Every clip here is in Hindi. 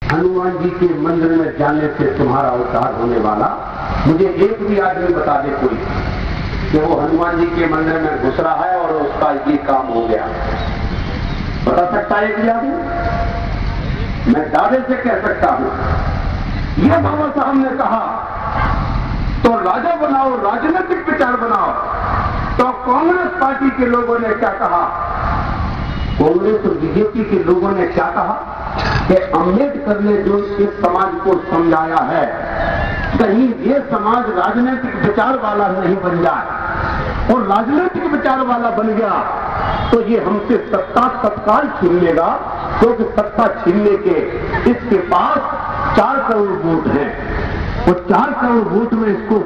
हनुमान जी के मंदिर में जाने से तुम्हारा उद्धार होने वाला, मुझे एक भी आदमी बता दे कोई कि वो हनुमान जी के मंदिर में घुस रहा है और उसका ये काम हो गया। बता सकता है एक भी आदमी? मैं दावे से कह सकता हूं, यह बाबा साहब ने कहा तो राजा बनाओ, राजनीतिक विचार बनाओ। तो कांग्रेस पार्टी के लोगों ने क्या कहा? कांग्रेस और बीजेपी के लोगों ने क्या कहा कि अम्बेडकर ने जो इस समाज को समझाया है, कहीं ये समाज राजनीतिक विचार वाला नहीं बन जाए, और राजनीतिक विचार वाला बन गया तो ये हमसे सत्ता तत्काल छीन लेगा, क्योंकि सत्ता छीनने के इसके पास 4 करोड़ वोट हैं। वो 4 करोड़ वोट में इसको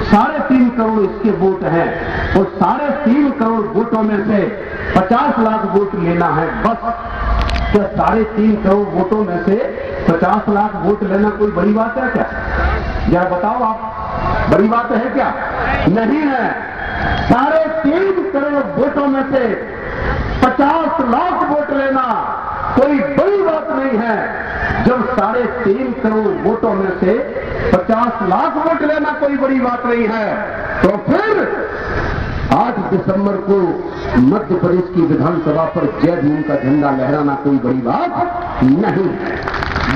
3.5 करोड़ इसके वोट हैं, और 3.5 करोड़ वोटों में से 50 लाख वोट लेना है बस। क्या 3.5 करोड़ वोटों में से 50 लाख वोट लेना कोई बड़ी बात है क्या? जरा बताओ आप, बड़ी बात है क्या? नहीं है। 3.5 करोड़ वोटों में से 50 लाख वोट लेना कोई बड़ी बात नहीं है। जब 3.5 करोड़ वोटों में से 50 लाख वोट लेना कोई बड़ी बात नहीं है, तो फिर 8 दिसंबर को मध्य प्रदेश की विधानसभा पर जय भीम का झंडा लहराना कोई बड़ी बात नहीं है।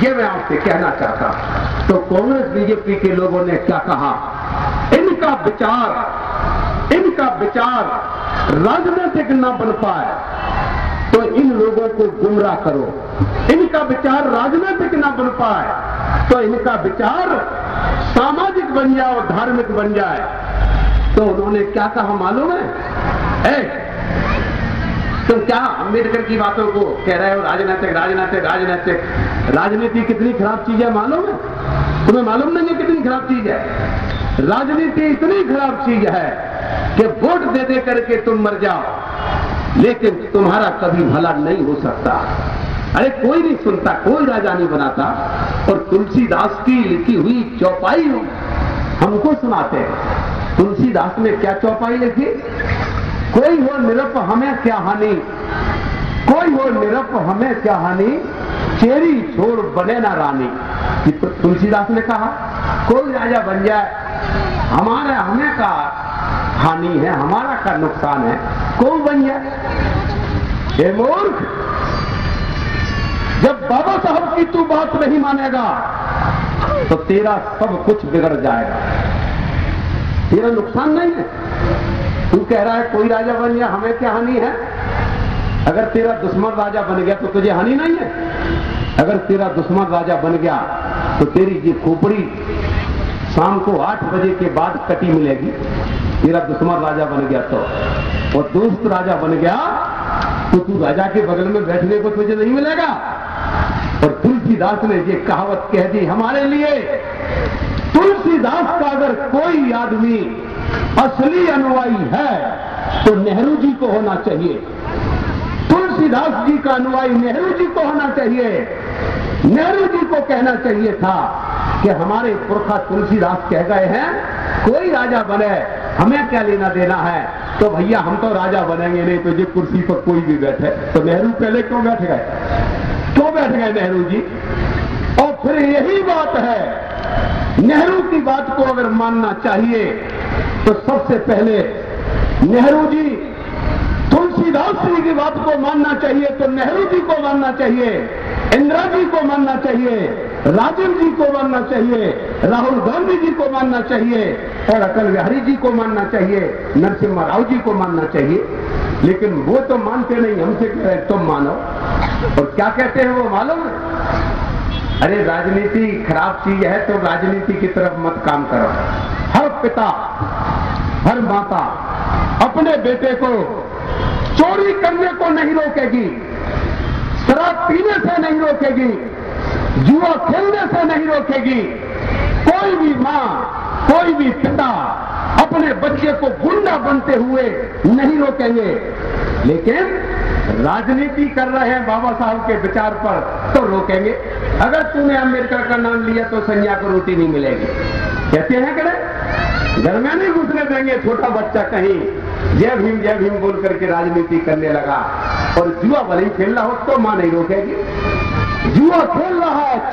ये मैं आपसे कहना चाहता। तो कांग्रेस बीजेपी के लोगों ने क्या कहा? इनका विचार राजनीतिक न बन पाए तो इन लोगों को गुमराह करो। इनका विचार राजनीतिक न बन पाए तो इनका विचार सामाजिक बन जाए और धार्मिक बन जाए। तो उन्होंने क्या कहा मालूम है? तुम क्या अम्बेडकर की बातों को कह रहे हो राजनीतिक राजनीतिक राजनीतिक? राजनीति कितनी खराब चीज है मालूम है? तुम्हें मालूम नहीं है कितनी खराब चीज है? राजनीति इतनी खराब चीज है कि वोट दे दे करके तुम मर जाओ, लेकिन तुम्हारा कभी भला नहीं हो सकता। अरे कोई नहीं सुनता, कोई राजा नहीं बनाता। और तुलसीदास की लिखी हुई चौपाई हमको सुनाते हैं। तुलसीदास ने क्या चौपाई लिखी? कोई हो निरप हमें क्या हानि, कोई हो निरप हमें क्या हानि, चेरी छोड़ बने ना रानी। तुलसीदास ने कहा कोई राजा बन जाए, हमें का हानि है, हमारा का नुकसान है, कौन बन जाए? हे मूर्ख, जब बाबा साहब की तू बात नहीं मानेगा तो तेरा सब कुछ बिगड़ जाएगा। तेरा नुकसान नहीं है। तू कह रहा है कोई राजा बन गया, हमें क्या हानि है? अगर तेरा दुश्मन राजा बन गया तो तुझे हानि नहीं है। अगर तेरा दुश्मन राजा बन गया तो तेरी ये खोपड़ी शाम को 8 बजे के बाद कटी मिलेगी। तेरा दुश्मन राजा बन गया तो, और दोस्त राजा बन गया तो तू राजा के बगल में बैठने को तुझे नहीं मिलेगा। और तुलसीदास ने ये कहावत कह दी हमारे लिए। तुलसीदास का अगर कोई आदमी असली अनुयायी है तो नेहरू जी को होना चाहिए। तुलसीदास जी का अनुयायी नेहरू जी को होना चाहिए। नेहरू जी को कहना चाहिए था कि हमारे पुरखा तुलसीदास कह गए हैं कोई राजा बने, हमें क्या लेना देना है। तो भैया हम तो राजा बनेंगे नहीं, तो ये कुर्सी पर कोई भी बैठे। तो नेहरू पहले क्यों बैठ गए? क्यों बैठ गए नेहरू जी? और फिर यही बात है, नेहरू की बात को अगर मानना चाहिए तो सबसे पहले नेहरू जी, तुलसीदास जी की बात को मानना चाहिए तो नेहरू जी को मानना चाहिए, इंदिरा जी को मानना चाहिए, राजीव जी को मानना चाहिए, राहुल गांधी जी को मानना चाहिए, और अटल बिहारी जी को मानना चाहिए, नरसिम्हा राव जी को मानना चाहिए। लेकिन वो तो मानते नहीं, हमसे कह रहे तुम मानो। और क्या कहते हैं वो मालूम है? अरे राजनीति खराब चीज है तो राजनीति की तरफ मत काम करो। हर पिता हर माता अपने बेटे को चोरी करने को नहीं रोकेगी, शराब पीने से नहीं रोकेगी, जुआ खेलने से नहीं रोकेगी। कोई भी मां, कोई भी पिता अपने बच्चे को गुंडा बनते हुए नहीं रोकेंगे। लेकिन राजनीति कर रहे हैं बाबा साहब के विचार पर तो रोकेंगे। अगर तूने अम्बेडकर का नाम लिया तो संज्ञा को रोटी नहीं मिलेगी। कहते हैं कि घर में नहीं घुसने देंगे। छोटा बच्चा कहीं जय भीम बोल करके राजनीति करने लगा और जुआ भले ही खेल रहा हो तो मां नहीं रोकेगी। जुआ खेल रहा है